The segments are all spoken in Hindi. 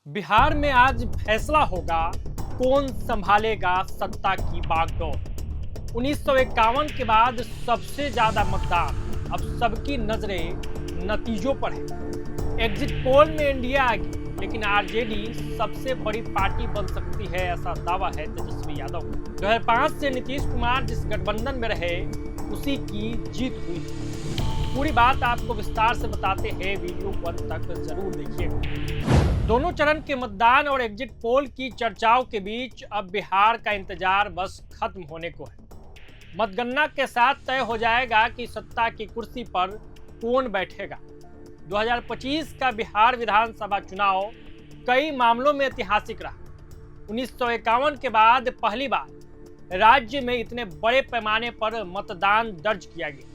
बिहार में आज फैसला होगा कौन संभालेगा सत्ता की बागडोर। 1951 के बाद सबसे ज्यादा मतदान, अब सबकी नजरें नतीजों पर है। एग्जिट पोल में एनडीए आगे, लेकिन आरजेडी सबसे बड़ी पार्टी बन सकती है, ऐसा दावा है तेजस्वी यादव का। 2005 से नीतीश कुमार जिस गठबंधन में रहे उसी की जीत हुई थी। पूरी बात आपको विस्तार से बताते हैं, वीडियो को अंत तक जरूर देखिएगा। दोनों चरण के मतदान और एग्जिट पोल की चर्चाओं के बीच अब बिहार का इंतजार बस खत्म होने को है। मतगणना के साथ तय हो जाएगा कि सत्ता की कुर्सी पर कौन बैठेगा। 2025 का बिहार विधानसभा चुनाव कई मामलों में ऐतिहासिक रहा। 1951 के बाद पहली बार राज्य में इतने बड़े पैमाने पर मतदान दर्ज किया गया।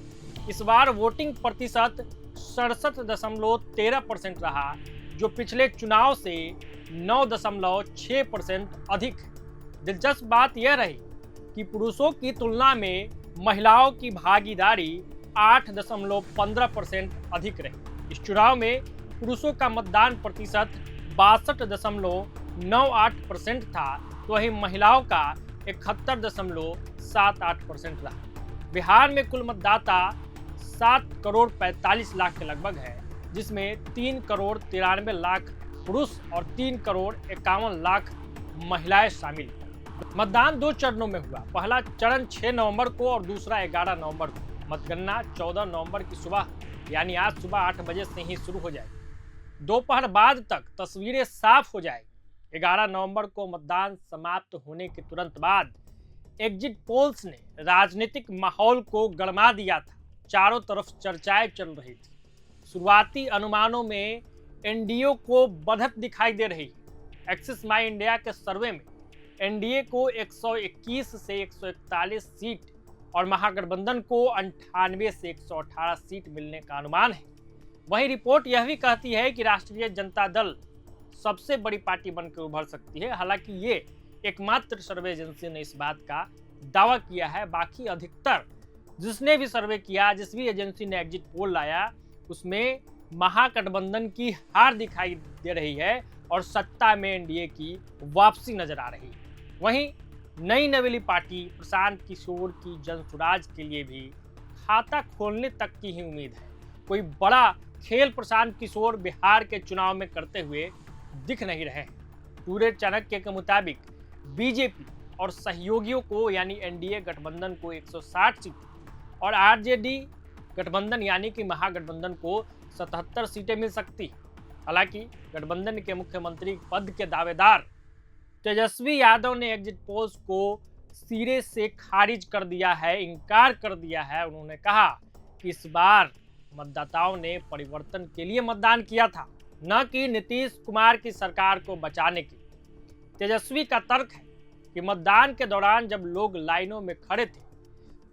इस बार वोटिंग प्रतिशत 67.13% रहा, जो पिछले चुनाव से 9.6% अधिक है। दिलचस्प बात यह रही कि पुरुषों की तुलना में महिलाओं की भागीदारी 8.15% अधिक रही। इस चुनाव में पुरुषों का मतदान प्रतिशत 62.98% था, तो वहीं महिलाओं का 71.78% रहा। बिहार में कुल मतदाता 7 करोड़ 45 लाख के लगभग है, जिसमें 3 करोड़ 93 लाख पुरुष और 3 करोड़ 51 लाख महिलाएं शामिल हैं। मतदान 2 चरणों में हुआ। पहला चरण 6 नवंबर को और दूसरा 11 नवंबर को। मतगणना 14 नवंबर की सुबह यानी आज सुबह 8 बजे से ही शुरू हो जाएगी। दोपहर बाद तक तस्वीरें साफ हो जाएगी। 11 नवंबर को मतदान समाप्त होने के तुरंत बाद एग्जिट पोल्स ने राजनीतिक माहौल को गरमा दिया था। चारों तरफ चर्चाएं चल रही थी। शुरुआती अनुमानों में एनडीए को बढ़त दिखाई दे रही है। एक्सिस माई इंडिया के सर्वे में एनडीए को 121 से 141 सीट और महागठबंधन को 98 से 118 सीट मिलने का अनुमान है। वहीं रिपोर्ट यह भी कहती है कि राष्ट्रीय जनता दल सबसे बड़ी पार्टी बनकर उभर सकती है। हालांकि ये एकमात्र सर्वे एजेंसी ने इस बात का दावा किया है। बाकी अधिकतर जिसने भी सर्वे किया, जिस भी एजेंसी ने एग्जिट पोल लाया, उसमें महागठबंधन की हार दिखाई दे रही है और सत्ता में एनडीए की वापसी नजर आ रही है। वहीं नई नवेली पार्टी प्रशांत किशोर की जनसुराज के लिए भी खाता खोलने तक की ही उम्मीद है। कोई बड़ा खेल प्रशांत किशोर बिहार के चुनाव में करते हुए दिख नहीं रहे हैं। पूरे चाणक्य के मुताबिक बीजेपी और सहयोगियों को यानी एनडीए गठबंधन को 160 सीटें और आरजेडी गठबंधन यानी कि महागठबंधन को 77 सीटें मिल सकती हैं। हालांकि गठबंधन के मुख्यमंत्री पद के दावेदार तेजस्वी यादव ने एग्जिट पोल्स को सिरे से खारिज कर दिया है, इनकार कर दिया है। उन्होंने कहा कि इस बार मतदाताओं ने परिवर्तन के लिए मतदान किया था, न कि नीतीश कुमार की सरकार को बचाने के लिए। तेजस्वी का तर्क है कि मतदान के दौरान जब लोग लाइनों में खड़े थे,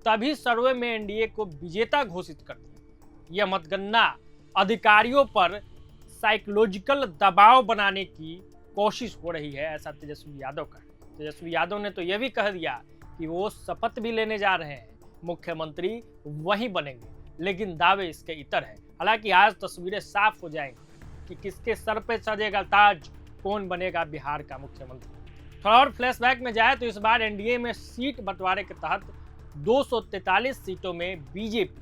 तभी सर्वे में एनडीए को विजेता घोषित कर दिया। यह मतगणना अधिकारियों पर साइकोलॉजिकल दबाव बनाने की कोशिश हो रही है, ऐसा तेजस्वी यादव का। तेजस्वी यादव ने तो यह भी कह दिया कि वो शपथ भी लेने जा रहे हैं, मुख्यमंत्री वहीं बनेंगे, लेकिन दावे इसके इतर है। हालांकि आज तस्वीरें साफ हो जाएंगी कि किसके सर पे सजेगा ताज, कौन बनेगा बिहार का मुख्यमंत्री। थोड़ा और फ्लैशबैक में जाए तो इस बार एनडीए में सीट बंटवारे के तहत 243 सीटों में बीजेपी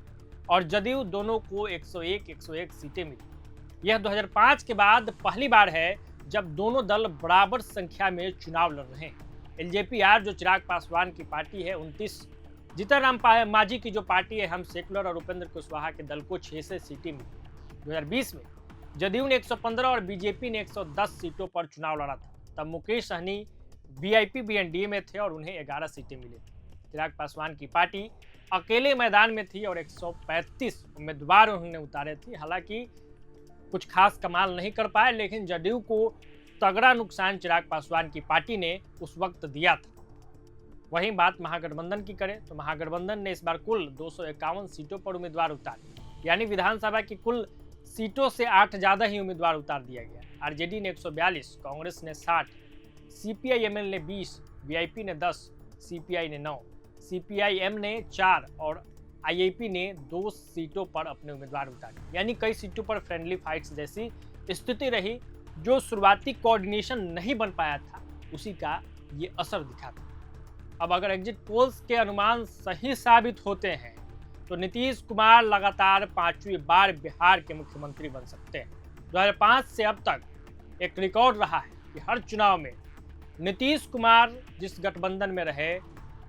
और जदयू दोनों को 101 सीटें मिली। यह 2005 के बाद पहली बार है जब दोनों दल बराबर संख्या में चुनाव लड़ रहे हैं। एलजेपी-आर जो चिराग पासवान की पार्टी है 29, जीतन राम मांझी की जो पार्टी है हम सेकुलर और उपेंद्र कुशवाहा के दल को 6 सीटें मिली। 2020 में जदयू ने 115 और बीजेपी ने 110 सीटों पर चुनाव लड़ा था। तब मुकेश सहनी वीआईपी भी एनडीए में थे और उन्हें 11 सीटें मिली थी। चिराग पासवान की पार्टी अकेले मैदान में थी और 135 उम्मीदवार उन्होंने उतारे थे। हालांकि कुछ खास कमाल नहीं कर पाए, लेकिन जदयू को तगड़ा नुकसान चिराग पासवान की पार्टी ने उस वक्त दिया था। वहीं बात महागठबंधन की करें तो महागठबंधन ने इस बार कुल 251 सीटों पर उम्मीदवार उतारे, यानी विधानसभा की कुल सीटों से 8 ज्यादा ही उम्मीदवार उतार दिया गया। आरजेडी ने 142, कांग्रेस ने 60, सीपीआई-एमएल ने 20, वीआईपी ने 10, सीपीआई ने 9, सीपीआई-एम ने 4 और आईएपी ने 2 सीटों पर अपने उम्मीदवार उतारे। यानी कई सीटों पर फ्रेंडली फाइट्स जैसी स्थिति रही जो शुरुआती कोऑर्डिनेशन नहीं बन पाया था उसी का ये असर दिखा था। अब अगर एग्जिट पोल्स के अनुमान सही साबित होते हैं तो नीतीश कुमार लगातार 5वीं बार बिहार के मुख्यमंत्री बन सकते हैं। 2005 से अब तक एक रिकॉर्ड रहा है कि हर चुनाव में नीतीश कुमार जिस गठबंधन में रहे,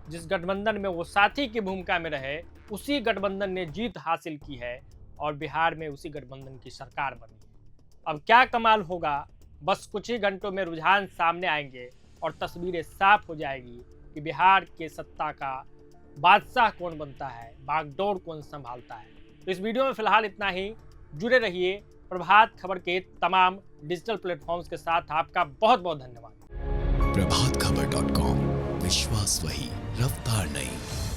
जिस गठबंधन में वो साथी की भूमिका में रहे, उसी गठबंधन ने जीत हासिल की है और बिहार में उसी गठबंधन की सरकार बनी है। अब क्या कमाल होगा, बस कुछ ही घंटों में रुझान सामने आएंगे और तस्वीरें साफ हो जाएगी कि बिहार के सत्ता का बादशाह कौन बनता है, बागडोर कौन संभालता है। तो इस वीडियो में फिलहाल इतना ही। जुड़े रहिए प्रभात खबर के तमाम डिजिटल प्लेटफॉर्म्स के साथ। आपका बहुत बहुत धन्यवाद। प्रभातखबर.com, विश्वास वही, रफ्तार नहीं।